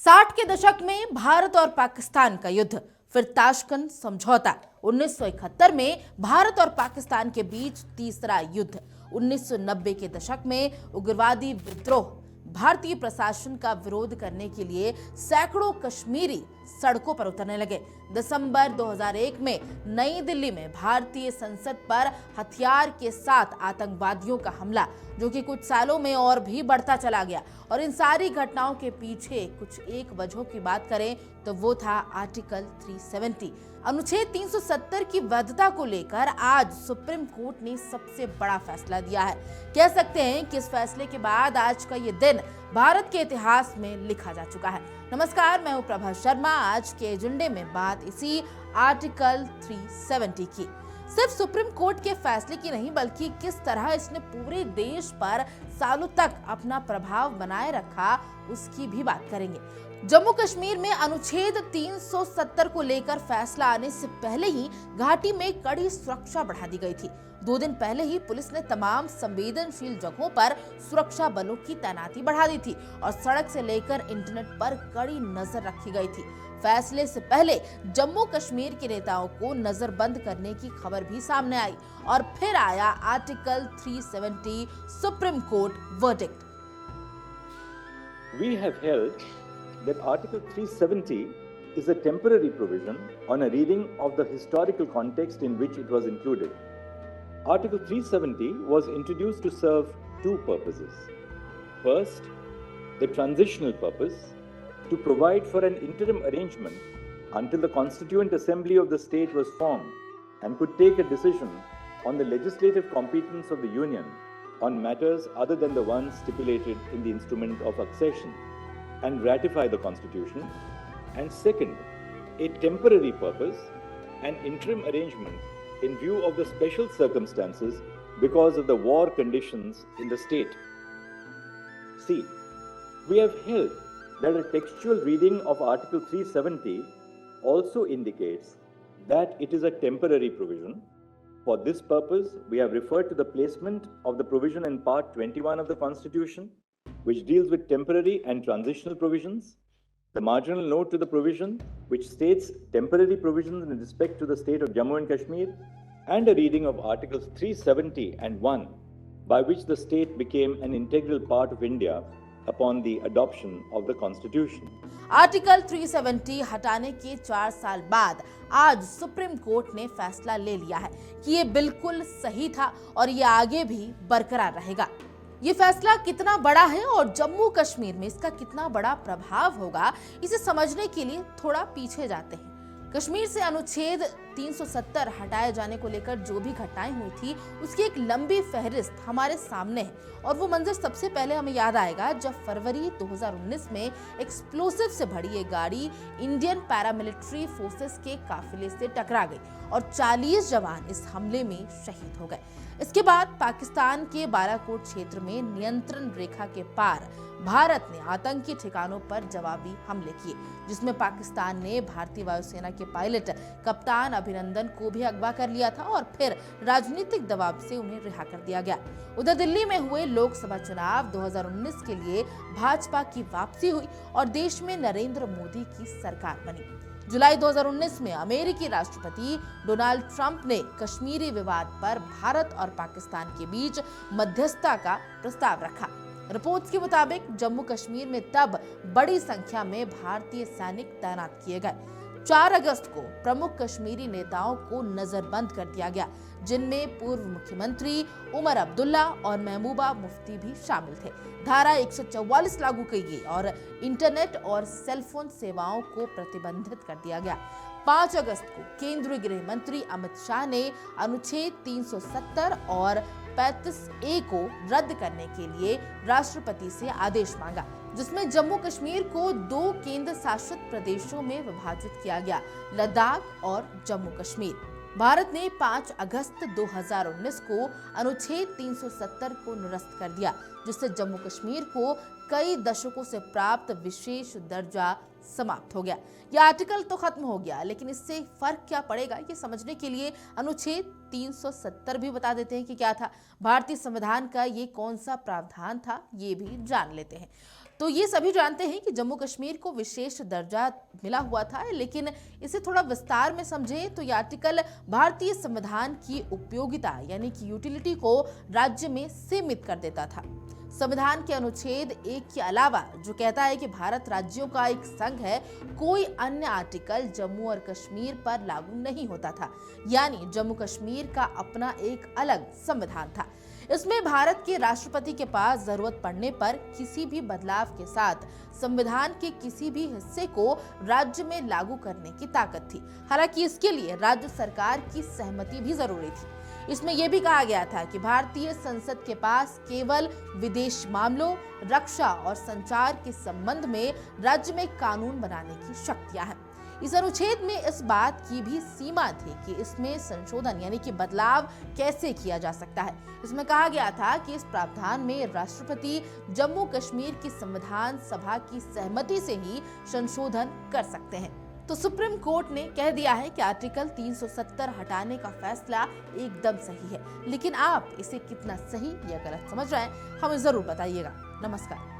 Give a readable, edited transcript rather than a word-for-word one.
60 के दशक में भारत और पाकिस्तान का युद्ध, फिर ताशकंद समझौता। 1971 में भारत और पाकिस्तान के बीच तीसरा युद्ध। 1990 के दशक में उग्रवादी विद्रोह। भारतीय प्रशासन का विरोध करने के लिए सैकड़ों कश्मीरी सड़कों पर उतरने लगे। दिसंबर 2001 में नई दिल्ली में भारतीय संसद पर हथियार के साथ आतंकवादियों का हमला, जो कि कुछ सालों में और भी बढ़ता चला गया। और इन सारी घटनाओं के पीछे कुछ एक वजहों की बात करें तो वो था आर्टिकल 370। अनुच्छेद 370 की वैधता को लेकर आज सुप्रीम कोर्ट ने सबसे बड़ा फैसला दिया है। कह सकते हैं कि इस फैसले के बाद आज का ये दिन भारत के इतिहास में लिखा जा चुका है। नमस्कार, मैं हूं प्रभा शर्मा। आज के एजेंडे में बात इसी आर्टिकल 370 की। सिर्फ सुप्रीम कोर्ट के फैसले की नहीं, बल्कि किस तरह इसने पूरे देश पर सालों तक अपना प्रभाव बनाए रखा, उसकी भी बात करेंगे। जम्मू कश्मीर में अनुच्छेद 370 को लेकर फैसला आने से पहले ही घाटी में कड़ी सुरक्षा बढ़ा दी गई थी। 2 दिन पहले ही पुलिस ने तमाम संवेदनशील जगहों पर सुरक्षा बलों की तैनाती बढ़ा दी थी और सड़क से लेकर इंटरनेट पर कड़ी नजर रखी गई थी। फैसले से पहले जम्मू कश्मीर के नेताओं को नजरबंद करने की खबर भी सामने आई और फिर आया article 370 supreme court verdict. We have held that Article 370 is a temporary provision on a reading of the historical context in which it was included. Article 370 was introduced to serve two purposes. First, the transitional purpose, to provide for an interim arrangement until the Constituent Assembly of the state was formed and could take a decision on the legislative competence of the Union on matters other than the ones stipulated in the instrument of accession, and ratify the Constitution. And second, a temporary purpose, an interim arrangement in view of the special circumstances because of the war conditions in the state. See, we have held that a textual reading of Article 370 also indicates that it is a temporary provision. For this purpose, we have referred to the placement of the provision in Part 21 of the Constitution, which deals with temporary and transitional provisions, the marginal note to the provision, which states temporary provisions in respect to the state of Jammu and Kashmir, and a reading of Articles 370 and 1, by which the state became an integral part of India upon the adoption of the Constitution. Article 370 हटाने के 4 साल बाद आज supreme court ने फैसला ले लिया है कि ये बिल्कुल सही था और ये आगे भी बरकरार रहेगा। ये फैसला कितना बड़ा है और जम्मू कश्मीर में इसका कितना बड़ा प्रभाव होगा, इसे समझने के लिए थोड़ा पीछे जाते हैं। कश्मीर से अनुच्छेद 370 हटाए जाने को लेकर जो भी घटनाएं हुई थी, उसकी एक लंबी फहरिस्त हमारे सामने है। और वो मंजर सबसे पहले हमें याद आएगा जब फरवरी 2019 में एक्सप्लोसिव से भरी एक गाड़ी इंडियन पैरामिलिट्री फोर्सेस के काफिले से टकरा गई और 40 जवान इस हमले में शहीद हो गए। इसके बाद पाकिस्तान के बालाकोट क्षेत्र में नियंत्रण रेखा के पार भारत ने आतंकी ठिकानों पर जवाबी हमले किए, जिसमें पाकिस्तान ने भारतीय वायुसेना के पायलट कप्तान अभिनंदन को भी अगवा कर लिया था और फिर राजनीतिक दबाव से उन्हें रिहा कर दिया गया। उधर दिल्ली में हुए लोकसभा चुनाव 2019 के लिए भाजपा की वापसी हुई और देश में नरेंद्र मोदी की सरकार बनी। जुलाई 2019 में अमेरिकी राष्ट्रपति डोनाल्ड ट्रंप ने कश्मीरी विवाद पर भारत और पाकिस्तान के बीच मध्यस्थता का प्रस्ताव रखा। रिपोर्ट्स के मुताबिक जम्मू कश्मीर में तब बड़ी संख्या में भारतीय सैनिक तैनात किए गए। 4 अगस्त को प्रमुख कश्मीरी नेताओं को नजरबंद कर दिया गया, जिनमें पूर्व मुख्यमंत्री उमर अब्दुल्ला और महबूबा मुफ्ती भी शामिल थे। धारा 144 लागू की गई और इंटरनेट और सेलफोन सेवाओं को प्रतिबंधित कर दिया गया। 5 अगस्त को केंद्रीय गृह मंत्री अमित शाह ने अनुच्छेद 370 और 35A को रद्द करने के लिए राष्ट्रपति से आदेश मांगा, जिसमें जम्मू कश्मीर को 2 केंद्र शासित प्रदेशों में विभाजित किया गया, लद्दाख और जम्मू कश्मीर। भारत ने 5 अगस्त 2019 को अनुच्छेद 370 को निरस्त कर दिया, जिससे जम्मू कश्मीर को कई दशकों से प्राप्त विशेष दर्जा समाप्त हो गया। यह आर्टिकल तो खत्म हो गया, लेकिन इससे फर्क क्या पड़ेगा ये समझने के लिए अनुच्छेद 370 भी बता देते हैं कि क्या था। भारतीय संविधान का ये कौन सा प्रावधान था ये भी जान लेते हैं। तो ये सभी जानते हैं कि जम्मू कश्मीर को विशेष दर्जा मिला हुआ था, लेकिन इसे थोड़ा विस्तार में समझें तो ये आर्टिकल भारतीय संविधान की उपयोगिता यानी कि यूटिलिटी को राज्य में सीमित कर देता था। संविधान के अनुच्छेद 1 के अलावा जो कहता है कि भारत राज्यों का एक संघ है, कोई अन्य आर्टिकल जम्मू और कश्मीर पर लागू नहीं होता था। यानी जम्मू कश्मीर का अपना एक अलग संविधान था। इसमें भारत के राष्ट्रपति के पास जरूरत पड़ने पर किसी भी बदलाव के साथ संविधान के किसी भी हिस्से को राज्य में लागू करने की ताकत थी। हालांकि इसके लिए राज्य सरकार की सहमति भी जरूरी थी। इसमें यह भी कहा गया था कि भारतीय संसद के पास केवल विदेश मामलों, रक्षा और संचार के संबंध में राज्य में कानून बनाने की शक्तियां हैं। इस अनुच्छेद में इस बात की भी सीमा थी कि इसमें संशोधन यानी कि बदलाव कैसे किया जा सकता है। इसमें कहा गया था कि इस प्रावधान में राष्ट्रपति जम्मू कश्मीर की संविधान सभा की सहमति से ही संशोधन कर सकते हैं। तो सुप्रीम कोर्ट ने कह दिया है कि आर्टिकल 370 हटाने का फैसला एकदम सही है, लेकिन आप इसे कितना सही या गलत समझ रहे हैं हमें जरूर बताइएगा। नमस्कार।